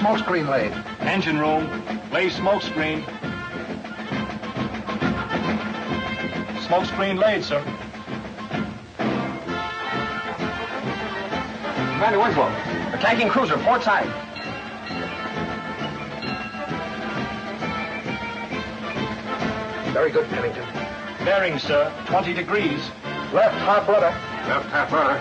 smoke screen laid? Engine room. Lay smoke screen. Smoke screen laid, sir. Commander Winslow, attacking cruiser, port side. Very good, Pennington. Bearing, sir. 20 degrees. Left half rudder. Left half rudder.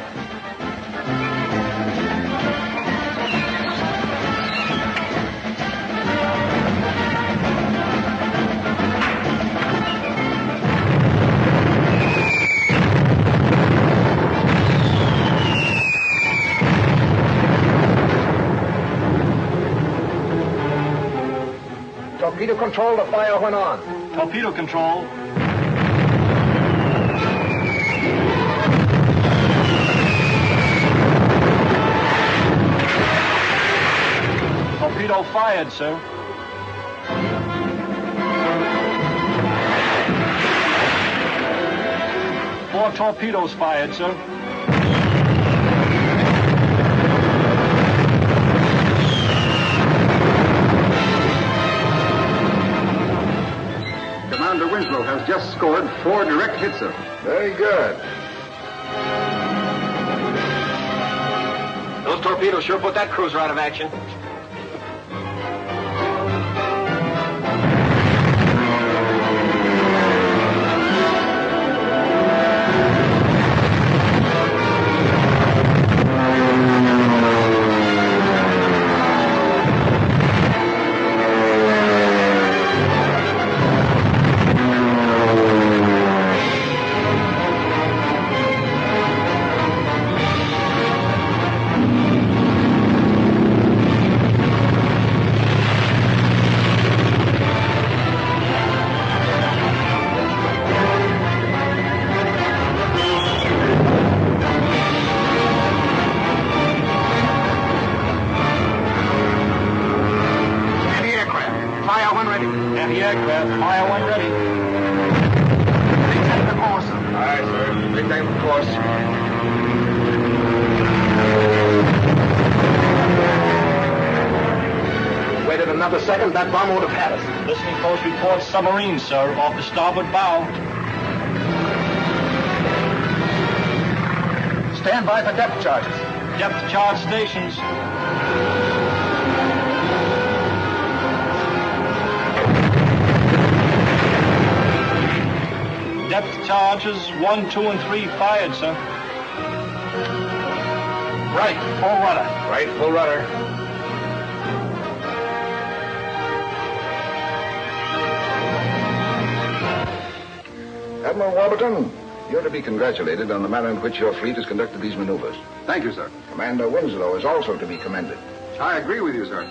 Torpedo control, the fire went on. Torpedo control. Torpedo fired, sir. Four torpedoes fired, sir. Commander Winslow has just scored 4 direct hits, sir. Very good. Those torpedoes sure put that cruiser out of action. Anti-aircraft, fire one ready. Maintain the course. Aye, sir. Maintain the course. Waited another second, that bomb would have had us. Listening post reports submarine, sir, off the starboard bow. Stand by for depth charges. Depth charge stations. Depth charges 1, 2, and 3 fired, sir. Right, full rudder. Right, full rudder. Admiral Warburton, you're to be congratulated on the manner in which your fleet has conducted these maneuvers. Thank you, sir. Commander Winslow is also to be commended. I agree with you, sir.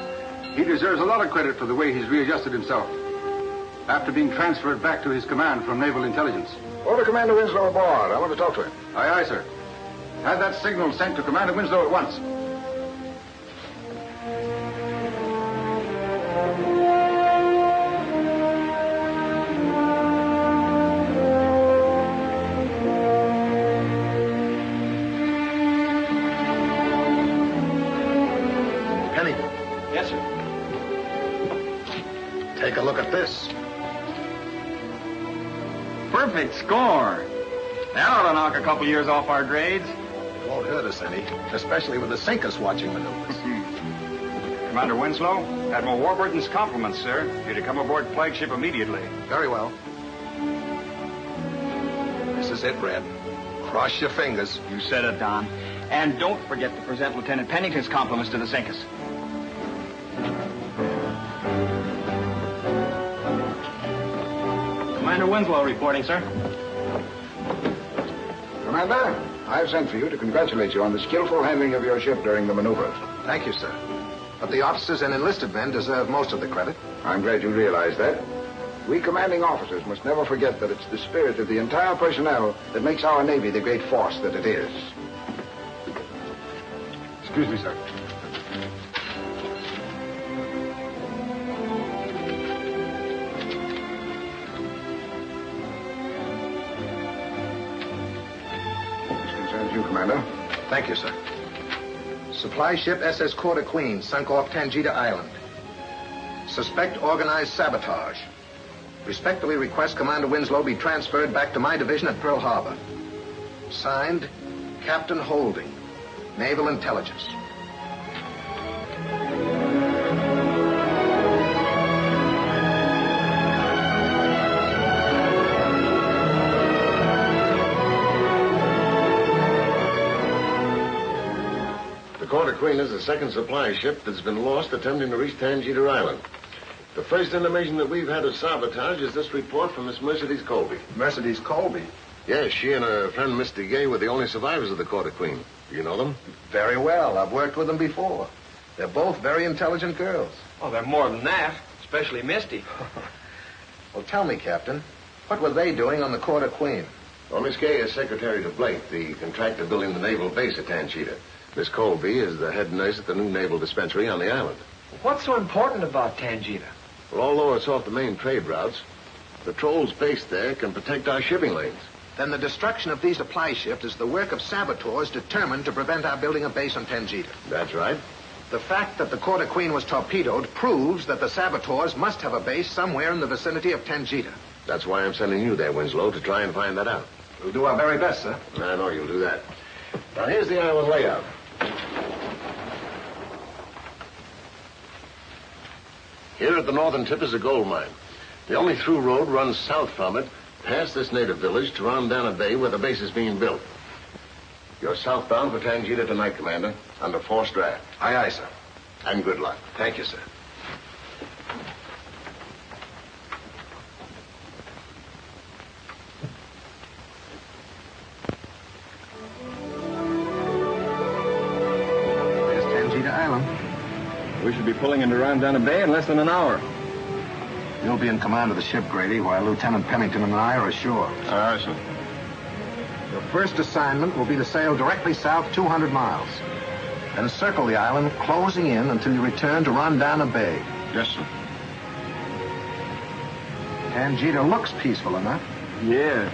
He deserves a lot of credit for the way he's readjusted himself after being transferred back to his command from Naval Intelligence. Order Commander Winslow aboard. I want to talk to him. Aye, aye, sir. Have that signal sent to Commander Winslow at once. Penny, Yes, sir. take a look at this. Perfect score. That ought to knock a couple years off our grades. It won't hurt us any, especially with the sink us watching maneuvers. Commander Winslow, Admiral Warburton's compliments, sir. You're to come aboard flagship immediately. Very well. This is it, Red. Cross your fingers. You said it, Don. And don't forget to present Lieutenant Pennington's compliments to the Sinkers. Commander Winslow reporting, sir. Commander, I've sent for you to congratulate you on the skillful handling of your ship during the maneuvers. Thank you, sir. But the officers and enlisted men deserve most of the credit. I'm glad you realize that. We commanding officers must never forget that it's the spirit of the entire personnel that makes our Navy the great force that it is. Excuse me, sir. This concerns you, Commander. Thank you, sir. Supply ship SS Quarter Queen sunk off Tangita Island. Suspect organized sabotage. Respectfully request Commander Winslow be transferred back to my division at Pearl Harbor. Signed, Captain Holding, Naval Intelligence. The Quarter Queen is the second supply ship that's been lost attempting to reach Tangita Island. The first intimation that we've had of sabotage is this report from Miss Mercedes Colby. Mercedes Colby? Yes, she and her friend Mr. Gay were the only survivors of the Quarter Queen. Do you know them? Very well. I've worked with them before. They're both very intelligent girls. Oh, they're more than that, especially Misty. Well, tell me, Captain, what were they doing on the Quarter Queen? Well, Miss Gay is secretary to Blake, the contractor building the naval base at Tangita. Miss Colby is the head nurse at the new naval dispensary on the island. What's so important about Tangita? Well, although it's off the main trade routes, patrols based there can protect our shipping lanes. Then the destruction of these supply ships is the work of saboteurs determined to prevent our building a base on Tangita. That's right. The fact that the Quarter Queen was torpedoed proves that the saboteurs must have a base somewhere in the vicinity of Tangita. That's why I'm sending you there, Winslow, to try and find that out. We'll do our very best, sir. I know you'll do that. Now, here's the island layout. Here at the northern tip is a gold mine. The only through road runs south from it, past this native village, to Rondana Bay, where the base is being built. You're southbound for Tangita tonight, Commander, under forced draft. Aye, aye, sir. And good luck. Thank you, sir. There's Tangita Island. We should be pulling into Rondana Bay in less than an hour. You'll be in command of the ship, Grady, while Lieutenant Pennington and I are ashore. All right, sir. Your first assignment will be to sail directly south 200 miles. Then circle the island, closing in until you return to Rondana Bay. Yes, sir. Tangita looks peaceful enough. Yeah.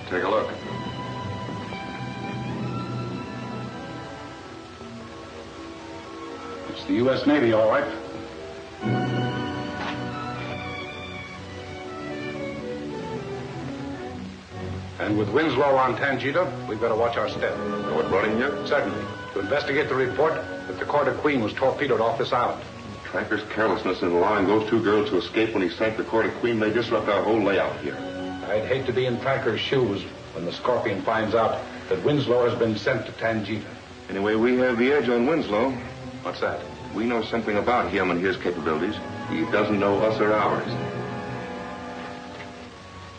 Take a look. It's the U.S. Navy, all right. And with Winslow on Tangita, we've got to watch our step. What brought him here? Certainly. To investigate the report that the Quarter Queen was torpedoed off this island. Tracker's carelessness in allowing those two girls to escape when he sank the Quarter Queen may disrupt our whole layout here. I'd hate to be in Tracker's shoes when the Scorpion finds out that Winslow has been sent to Tangita. Anyway, we have the edge on Winslow. What's that? We know something about him and his capabilities. He doesn't know us or ours.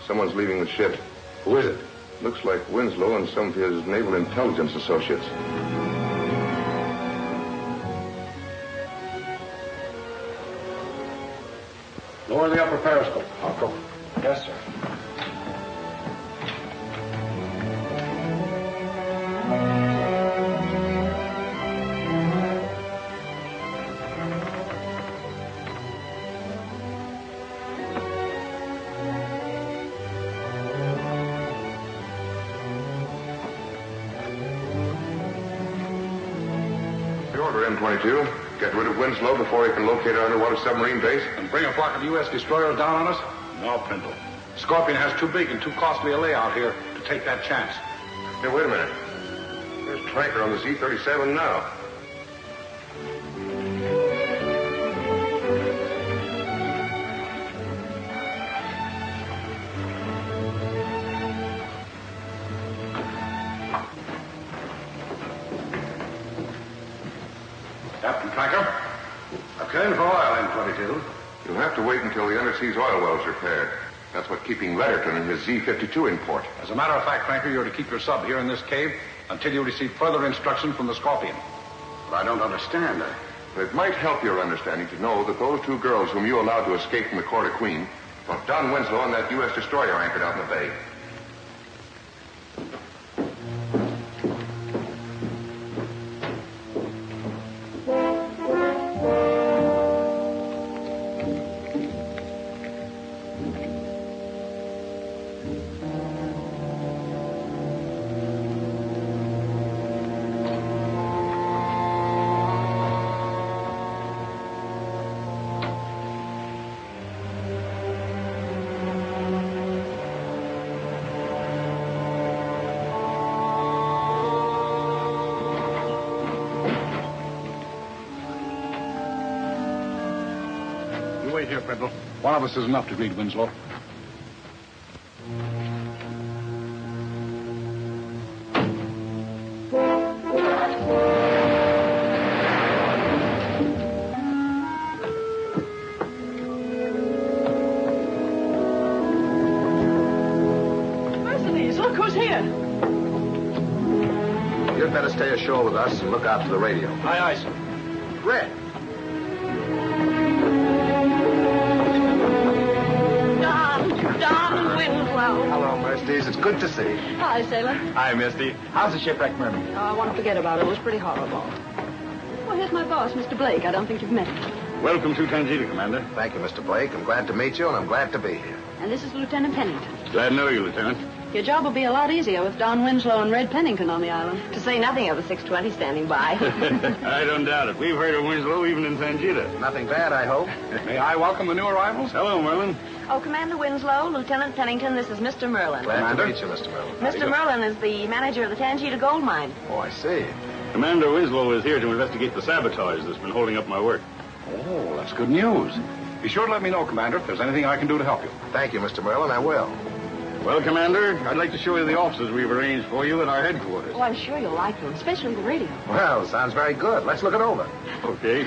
Someone's leaving the ship. Who is it? Looks like Winslow and some of his naval intelligence associates. Lower the upper periscope. I'll go. Yes, sir. The order, M22. Get rid of Winslow before he can locate our underwater submarine base. And bring a flock of U.S. destroyers down on us? No, Pinto. Scorpion has too big and too costly a layout here to take that chance. Hey, wait a minute. There's Tracker on the Z-37 now. Captain Tracker. I've come in for oil, M22. You have to wait until the underseas oil well's repaired. That's what's keeping Letterton and his Z-52 in port. As a matter of fact, Frankie, you're to keep your sub here in this cave until you receive further instruction from the Scorpion. But I don't understand. It might help your understanding to know that those two girls whom you allowed to escape from the Court of Queen were Don Winslow and that U.S. destroyer anchored out in the bay. Wait here, Pringle. One of us is enough to greet Winslow. Mercedes, look who's here. You'd better stay ashore with us and look out for the radio. Aye, aye, sir. Red. Don Winslow. Hello, Mercedes. It's good to see you. Hi, sailor. Hi, Misty. How's the shipwreck, Merman? Oh, I want to forget about it. It was pretty horrible. Well, here's my boss, Mr. Blake. I don't think you've met him. Welcome to Tangita, Commander. Thank you, Mr. Blake. I'm glad to meet you, and I'm glad to be here. And this is Lieutenant Pennington. Glad to know you, Lieutenant. Your job will be a lot easier with Don Winslow and Red Pennington on the island. To say nothing of the 620 standing by. I don't doubt it. We've heard of Winslow even in Tangita. Nothing bad, I hope. May I welcome the new arrivals? Hello, Merlin. Oh, Commander Winslow, Lieutenant Pennington, this is Mr. Merlin. Glad to meet you, Mr. Merlin. Mr. Merlin is the manager of the Tangita gold mine. Oh, I see. Commander Winslow is here to investigate the sabotage that's been holding up my work. Oh, that's good news. Be sure to let me know, Commander, if there's anything I can do to help you. Thank you, Mr. Merlin. I will. Well, Commander, I'd like to show you the offices we've arranged for you at our headquarters. Oh, I'm sure you'll like them, especially the radio. Well, sounds very good. Let's look it over. Okay.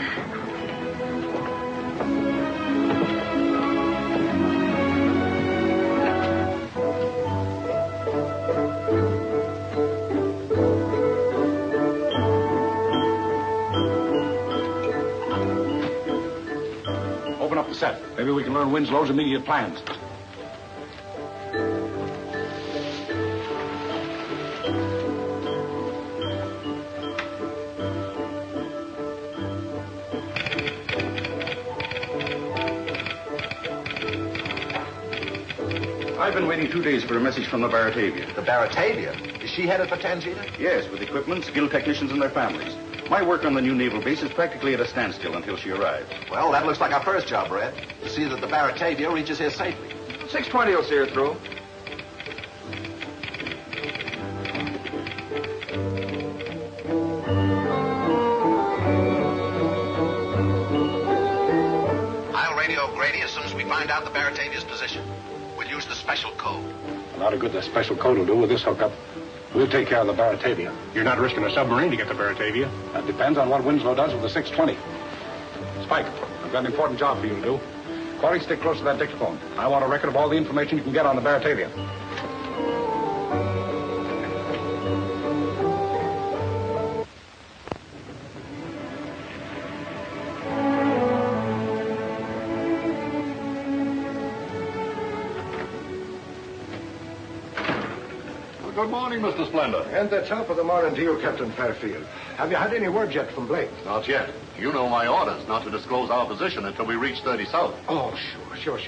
Open up the set. Maybe we can learn Winslow's immediate plans. I've been waiting 2 days for a message from the Baratavia. The Baratavia? Is she headed for Tangita? Yes, with equipment, skilled technicians, and their families. My work on the new naval base is practically at a standstill until she arrives. Well, that looks like our first job, Red. To see that the Baratavia reaches here safely. 620 will see her through. I'll radio Grady as soon as we find out the Baratavia's position. We'll use the special code. A lot of good that special code will do with this hookup. We'll take care of the Baratavia. You're not risking a submarine to get the Baratavia. That depends on what Winslow does with the 620. Spike, I've got an important job for you to do. Corey, stick close to that dictaphone. I want a record of all the information you can get on the Baratavia. Good morning, Mr. Splendor. And the top of the morning to you, Captain Fairfield. Have you had any word yet from Blake? Not yet. You know my orders not to disclose our position until we reach 30 South. Oh, sure.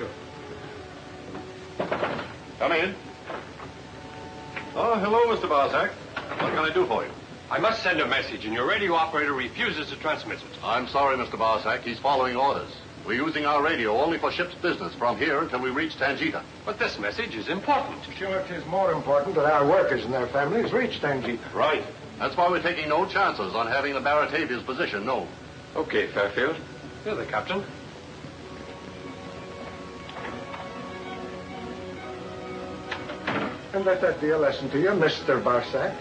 Come in. Oh, hello, Mr. Barsack. What can I do for you? I must send a message, and your radio operator refuses to transmit it. I'm sorry, Mr. Barsack. He's following orders. We're using our radio only for ship's business from here until we reach Tangita. But this message is important. Sure, it is more important that our workers and their families reach Tangita. Right. That's why we're taking no chances on having the Baratavia's position known. Okay, Fairfield. You're the captain. And let that be a lesson to you, Mr. Barsack.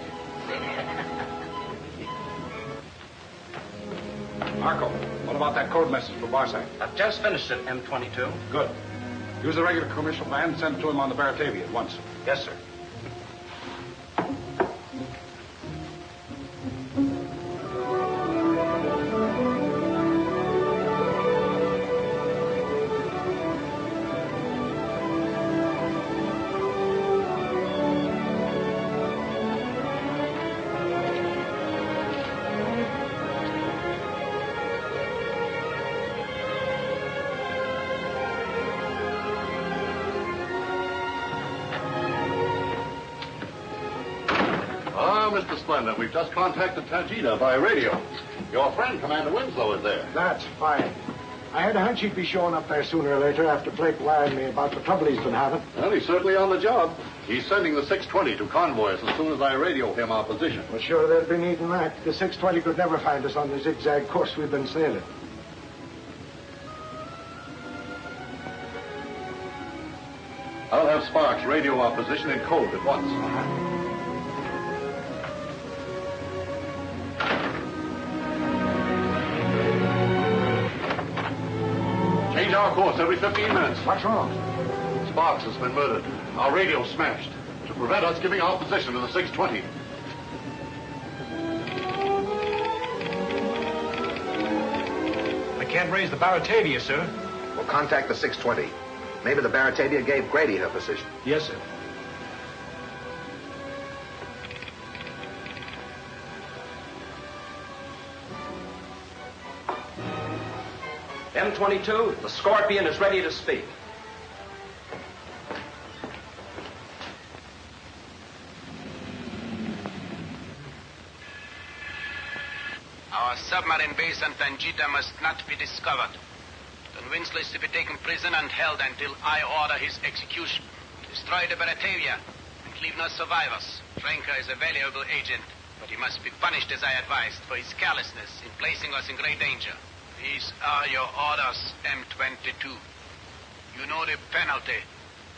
Marco, what about that code message for Barside? I've just finished it, M22. Good. Use the regular commercial band and send it to him on the Baratavia at once. Yes, sir. Mr. Splendor, we've just contacted Tajida by radio. Your friend, Commander Winslow, is there. That's fine. I had a hunch he'd be showing up there sooner or later after Blake wired me about the trouble he's been having. Well, he's certainly on the job. He's sending the 620 to convoy us as soon as I radio him our position. Well, sure, they'll be needing that. The 620 could never find us on the zigzag course we've been sailing. I'll have Sparks radio our position in code at once. Change our course every 15 minutes. What's wrong? Sparks has been murdered. Our radio's smashed. To prevent us giving our position to the 620. I can't raise the Baratavia, sir. We'll contact the 620. Maybe the Baratavia gave Grady her position. Yes, sir. M22, the Scorpion is ready to speak. Our submarine base on Tangita must not be discovered. Don Winslow is to be taken prisoner and held until I order his execution. Destroy the Baratavia and leave no survivors. Franca is a valuable agent, but he must be punished as I advised for his carelessness in placing us in great danger. These are your orders, M22. You know the penalty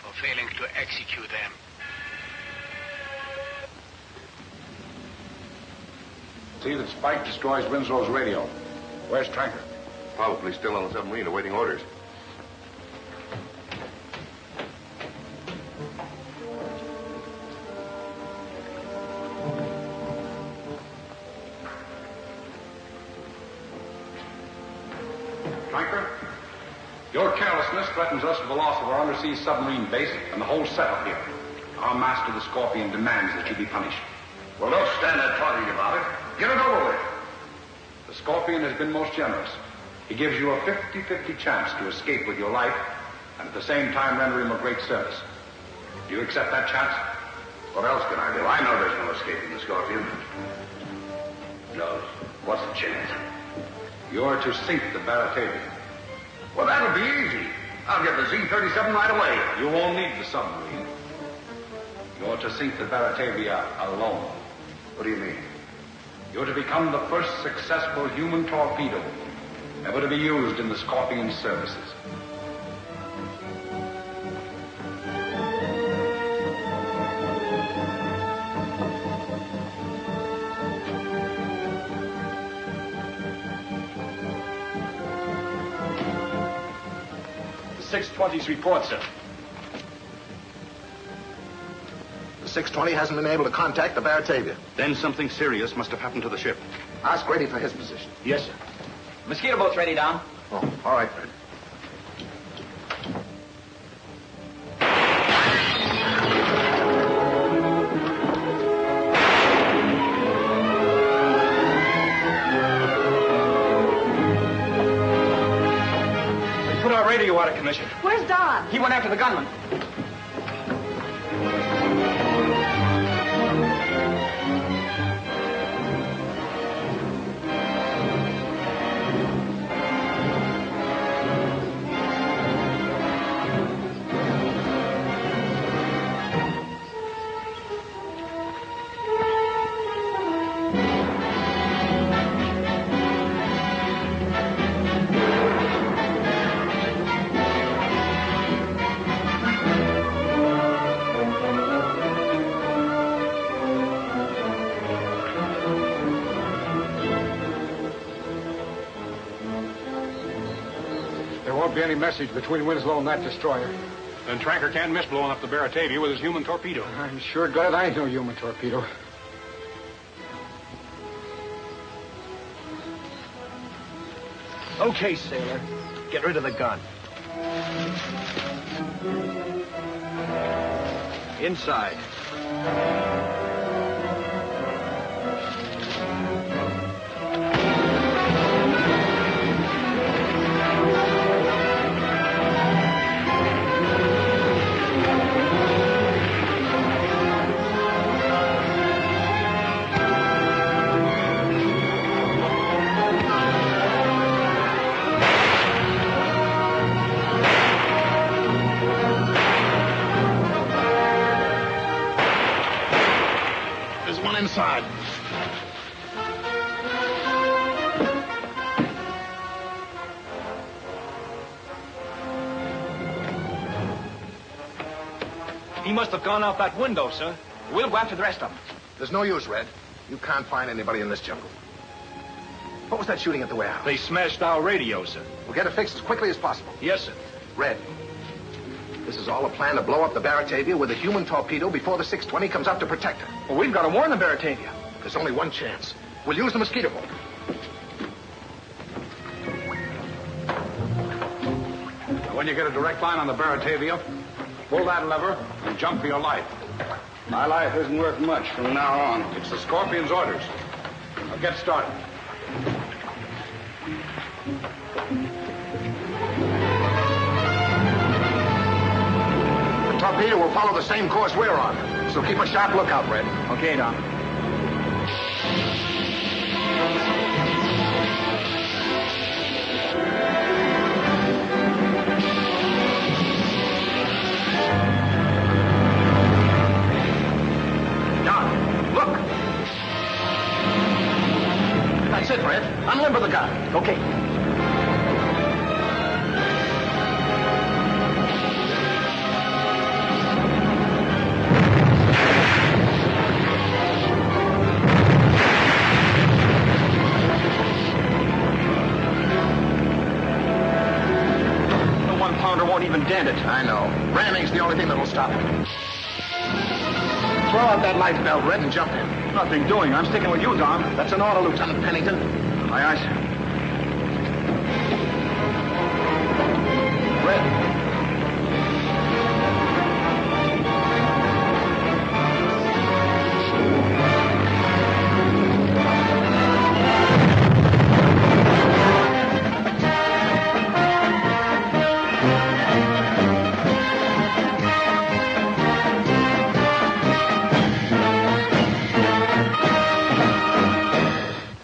for failing to execute them. See that Spike destroys Winslow's radio. Where's Tranker? Probably still on the submarine awaiting orders. Tranker, your carelessness threatens us with the loss of our undersea submarine base and the whole setup here. Our master, the Scorpion, demands that you be punished. Well, don't stand there talking about it. Get it over with. The Scorpion has been most generous. He gives you a 50-50 chance to escape with your life and at the same time render him a great service. Do you accept that chance? What else can I do? I know there's no escaping the Scorpion. No. What's the chance? You're to sink the Baratavia. Well, that'll be easy. I'll get the Z-37 right away. You won't need the submarine. You're to sink the Baratavia alone. What do you mean? You're to become the first successful human torpedo ever to be used in the Scorpion's services. The 620's report, sir. The 620 hasn't been able to contact the Baratavia. Then something serious must have happened to the ship. Ask Grady for his position. Yes, sir. Mosquito boat's ready, Dom. Oh, all right, Fred. We put our radio out of commission. Where's Don? He went after the gunman. won't be any message between Winslow and that destroyer. Then Tracker can't miss blowing up the Baratavia with his human torpedo. I'm sure glad I ain't no human torpedo. Okay, sailor. Get rid of the gun. Inside. Inside. He must have gone out that window, sir. We'll go after the rest of them. There's no use, Red. You can't find anybody in this jungle. What was that shooting at the warehouse? They smashed our radio, sir. We'll get it fixed as quickly as possible. Yes, sir. Red, this is all a plan to blow up the Baratavia with a human torpedo before the 620 comes up to protect her. Well, we've got to warn the Baratavia. There's only one chance. We'll use the mosquito boat. When you get a direct line on the Baratavia, pull that lever and jump for your life. My life isn't worth much from now on. It's the Scorpion's orders. Now get started. The torpedo will follow the same course we're on, so keep a sharp lookout, Red. Okay, Don. That's it, Red. Unlimber the gun. Okay. The 1-pounder won't even dent it. I know. Ramming's the only thing that'll stop it. Throw out that life belt, Red, and jump in. Nothing doing. I'm sticking with you, Don. That's an order, Lieutenant Pennington. Aye, aye, sir.